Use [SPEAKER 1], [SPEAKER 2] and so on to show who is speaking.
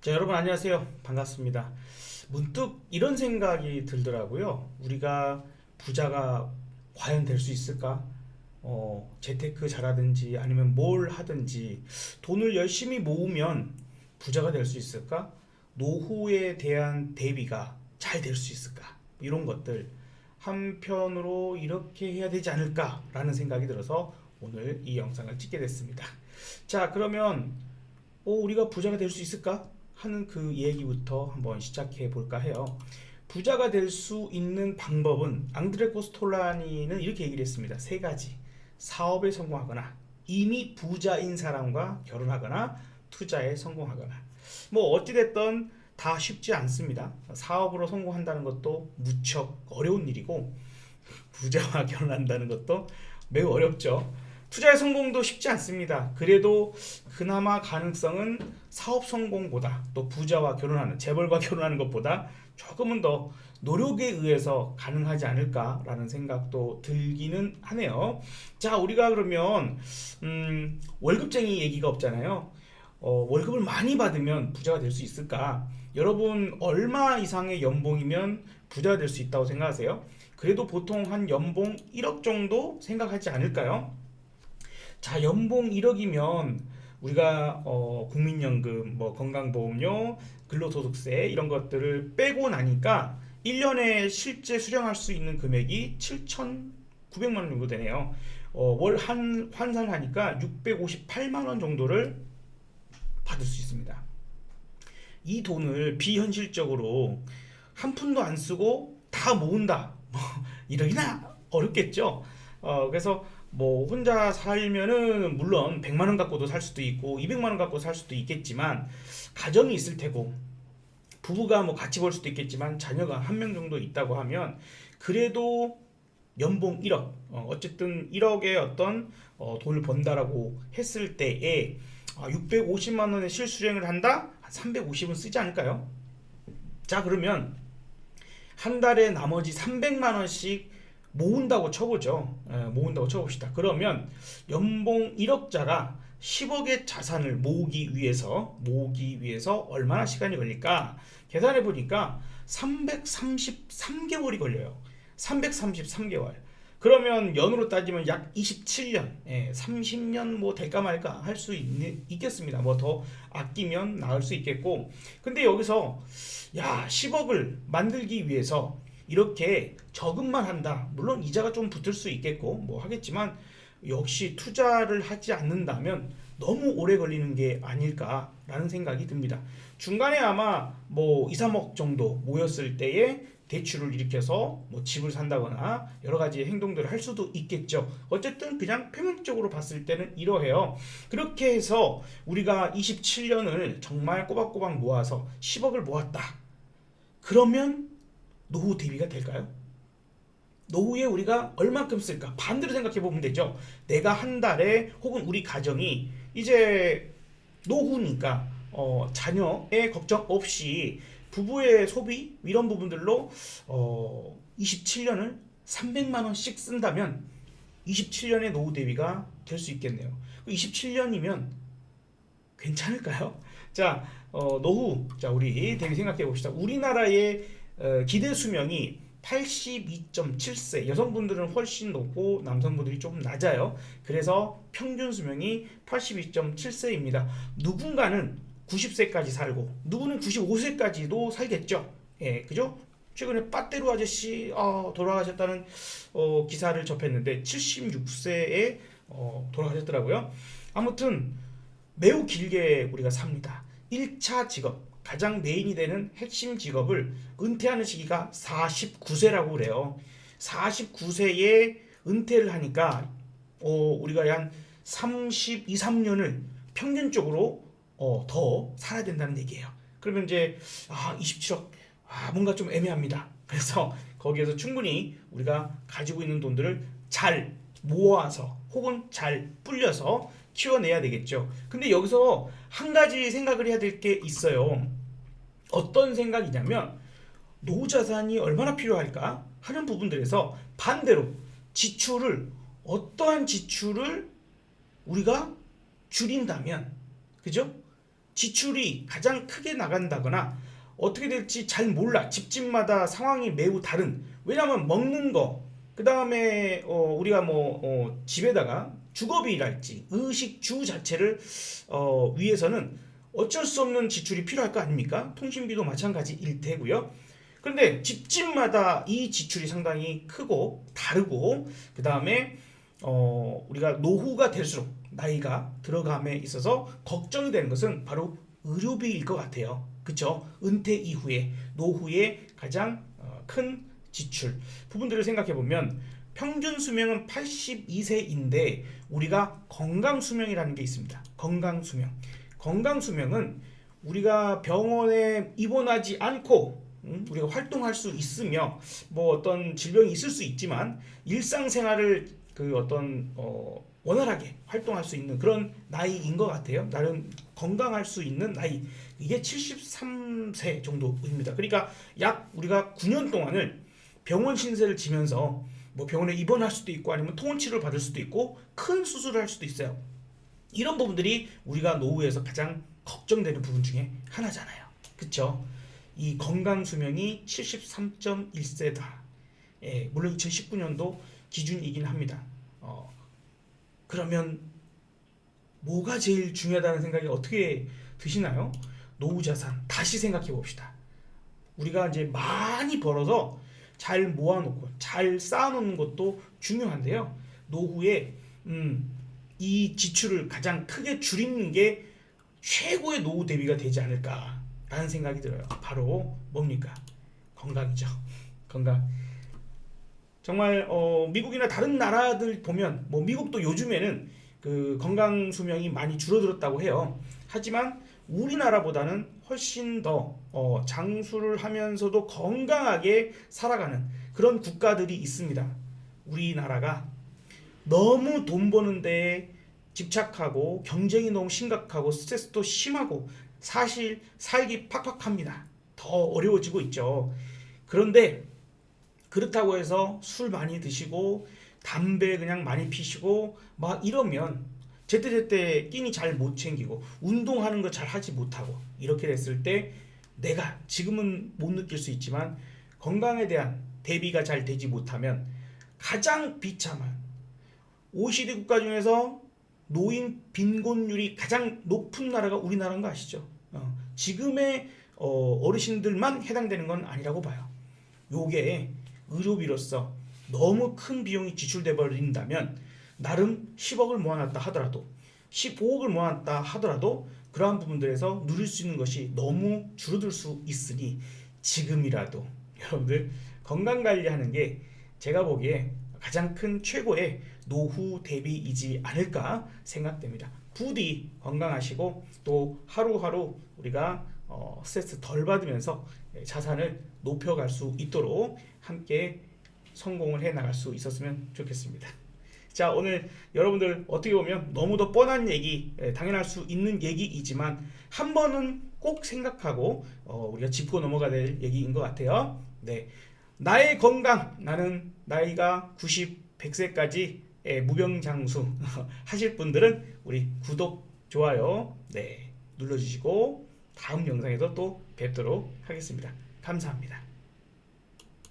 [SPEAKER 1] 자, 여러분 안녕하세요. 반갑습니다. 문득 이런 생각이 들더라고요. 우리가 부자가 과연 될 수 있을까? 재테크 잘하든지 아니면 뭘 하든지 돈을 열심히 모으면 부자가 될 수 있을까? 노후에 대한 대비가 잘 될 수 있을까? 이런 것들 한편으로 이렇게 해야 되지 않을까라는 생각이 들어서 오늘 이 영상을 찍게 됐습니다. 자, 그러면 우리가 부자가 될 수 있을까? 하는 그 얘기부터 한번 시작해 볼까 해요. 부자가 될 수 있는 방법은 앙드레 코스톨라니는 이렇게 얘기를 했습니다. 세 가지. 사업에 성공하거나, 이미 부자인 사람과 결혼하거나, 투자에 성공하거나. 뭐 어찌됐든 다 쉽지 않습니다. 사업으로 성공한다는 것도 무척 어려운 일이고, 부자와 결혼한다는 것도 매우 어렵죠. 투자의 성공도 쉽지 않습니다. 그래도 그나마 가능성은 사업 성공보다 또 부자와 결혼하는, 재벌과 결혼하는 것보다 조금은 더 노력에 의해서 가능하지 않을까라는 생각도 들기는 하네요. 자, 우리가 그러면 월급쟁이 얘기가 없잖아요. 월급을 많이 받으면 부자가 될 수 있을까? 여러분 얼마 이상의 연봉이면 부자가 될 수 있다고 생각하세요? 그래도 보통 한 연봉 1억 정도 생각하지 않을까요? 자, 연봉 1억이면 우리가 국민연금, 뭐 건강보험료, 근로소득세 이런 것들을 빼고 나니까 1년에 실제 수령할 수 있는 금액이 7,900만 원 정도 되네요. 월 환산하니까 658만 원 정도를 받을 수 있습니다. 이 돈을 비현실적으로 한 푼도 안 쓰고 다 모은다. 뭐 이러기나 어렵겠죠. 그래서 뭐 혼자 살면은 물론 100만 원 갖고도 살 수도 있고 200만 원 갖고 살 수도 있겠지만 가정이 있을 테고 부부가 뭐 같이 벌 수도 있겠지만 자녀가 한 명 정도 있다고 하면 그래도 연봉 1억 어쨌든 1억의 어떤 돈을 번다라고 했을 때에 650만 원의 실수령을 한다? 한 350은 쓰지 않을까요? 자, 그러면 한 달에 나머지 300만 원씩 모은다고 쳐보죠. 모은다고 쳐봅시다. 그러면 연봉 1억자가 10억의 자산을 모으기 위해서 얼마나 시간이 걸릴까? 계산해 보니까 333개월이 걸려요. 333개월. 그러면 연으로 따지면 약 27년, 30년 뭐 될까 말까 할 수 있겠습니다. 뭐 더 아끼면 나을 수 있겠고. 근데 여기서 10억을 만들기 위해서 이렇게 저금만 한다. 물론 이자가 좀 붙을 수 있겠고 뭐 하겠지만 역시 투자를 하지 않는다면 너무 오래 걸리는 게 아닐까라는 생각이 듭니다. 중간에 아마 뭐 2, 3억 정도 모였을 때에 대출을 일으켜서 뭐 집을 산다거나 여러 가지 행동들을 할 수도 있겠죠. 어쨌든 그냥 표면적으로 봤을 때는 이러해요. 그렇게 해서 우리가 27년을 정말 꼬박꼬박 모아서 10억을 모았다. 그러면 노후 대비가 될까요? 노후에 우리가 얼만큼 쓸까? 반대로 생각해 보면 되죠. 내가 한 달에 혹은 우리 가정이 이제 노후니까 자녀의 걱정 없이 부부의 소비 이런 부분들로 27년을 300만 원씩 쓴다면 27년의 노후 대비가 될 수 있겠네요. 27년이면 괜찮을까요? 자, 노후. 자, 우리 대비 생각해 봅시다. 우리나라의 기대 수명이 82.7세. 여성분들은 훨씬 높고 남성분들이 좀 낮아요. 그래서 평균 수명이 82.7세입니다. 누군가는 90세까지 살고 누구는 95세까지도 살겠죠. 예, 그죠? 최근에 빠떼루 아저씨 돌아가셨다는 기사를 접했는데 76세에 돌아가셨더라고요. 아무튼 매우 길게 우리가 삽니다. 1차 직업, 가장 메인이 되는 핵심 직업을 은퇴하는 시기가 49세라고 그래요. 49세에 은퇴를 하니까 우리가 한 32, 3년을 평균적으로 더 살아야 된다는 얘기예요. 그러면 이제 27억 뭔가 좀 애매합니다. 그래서 거기에서 충분히 우리가 가지고 있는 돈들을 잘 모아서 혹은 잘 불려서 키워내야 되겠죠. 근데 여기서 한 가지 생각을 해야 될 게 있어요. 어떤 생각이냐면 노후 자산이 얼마나 필요할까 하는 부분들에서 반대로 어떠한 지출을 우리가 줄인다면, 그죠? 지출이 가장 크게 나간다거나 어떻게 될지 잘 몰라. 집집마다 상황이 매우 다른. 왜냐하면 먹는 거, 그 다음에 우리가 집에다가 주거비랄지 의식주 자체를 위해서는 어쩔 수 없는 지출이 필요할 거 아닙니까? 통신비도 마찬가지일 테고요. 그런데 집집마다 이 지출이 상당히 크고 다르고, 그 다음에 우리가 노후가 될수록 나이가 들어감에 있어서 걱정이 되는 것은 바로 의료비일 것 같아요. 그쵸? 은퇴 이후에 노후에 가장 큰 지출 부분들을 생각해 보면 평균 수명은 82세인데 우리가 건강 수명이라는 게 있습니다. 건강 수명. 건강 수명은 우리가 병원에 입원하지 않고 우리가 활동할 수 있으며 어떤 질병이 있을 수 있지만 일상생활을 원활하게 활동할 수 있는 그런 나이인 것 같아요. 나름 건강할 수 있는 나이, 이게 73세 정도입니다. 그러니까 약 우리가 9년 동안을 병원 신세를 지면서 병원에 입원할 수도 있고 아니면 통원 치료를 받을 수도 있고 큰 수술을 할 수도 있어요. 이런 부분들이 우리가 노후에서 가장 걱정되는 부분 중에 하나잖아요. 그쵸? 이 건강 수명이 73.1세다. 예, 물론 2019년도 기준이긴 합니다. 그러면 뭐가 제일 중요하다는 생각이 어떻게 드시나요? 노후 자산 다시 생각해 봅시다. 우리가 이제 많이 벌어서 잘 모아놓고 잘 쌓아놓는 것도 중요한데요. 노후에 이 지출을 가장 크게 줄이는 게 최고의 노후 대비가 되지 않을까라는 생각이 들어요. 바로 뭡니까? 건강이죠. 건강. 정말 미국이나 다른 나라들 보면 미국도 요즘에는 그 건강 수명이 많이 줄어들었다고 해요. 하지만 우리나라보다는 훨씬 더 장수를 하면서도 건강하게 살아가는 그런 국가들이 있습니다. 우리나라가 너무 돈 버는 데에 집착하고 경쟁이 너무 심각하고 스트레스도 심하고 사실 살기 팍팍합니다. 더 어려워지고 있죠. 그런데 그렇다고 해서 술 많이 드시고 담배 그냥 많이 피시고 막 이러면 제때제때 끼니 잘 못 챙기고 운동하는 거 잘 하지 못하고 이렇게 됐을 때 내가 지금은 못 느낄 수 있지만 건강에 대한 대비가 잘 되지 못하면 가장 비참한 OECD 국가 중에서 노인 빈곤율이 가장 높은 나라가 우리나라인 거 아시죠? 지금의 어르신들만 해당되는 건 아니라고 봐요. 요게 의료비로서 너무 큰 비용이 지출돼 버린다면 나름 10억을 모아놨다 하더라도 15억을 모아놨다 하더라도 그러한 부분들에서 누릴 수 있는 것이 너무 줄어들 수 있으니 지금이라도 여러분들 건강관리하는 게 제가 보기에 가장 큰 최고의 노후 대비이지 않을까 생각됩니다. 부디 건강하시고 또 하루하루 우리가 스트레스 덜 받으면서 자산을 높여갈 수 있도록 함께 성공을 해 나갈 수 있었으면 좋겠습니다. 자, 오늘 여러분들 어떻게 보면 너무도 뻔한 얘기, 당연할 수 있는 얘기이지만 한 번은 꼭 생각하고 우리가 짚고 넘어가야 될 얘기인 것 같아요. 네, 나의 건강, 나는 나이가 90, 100세까지 무병장수 하실 분들은 우리 구독, 좋아요 눌러주시고 다음 영상에서 또 뵙도록 하겠습니다. 감사합니다.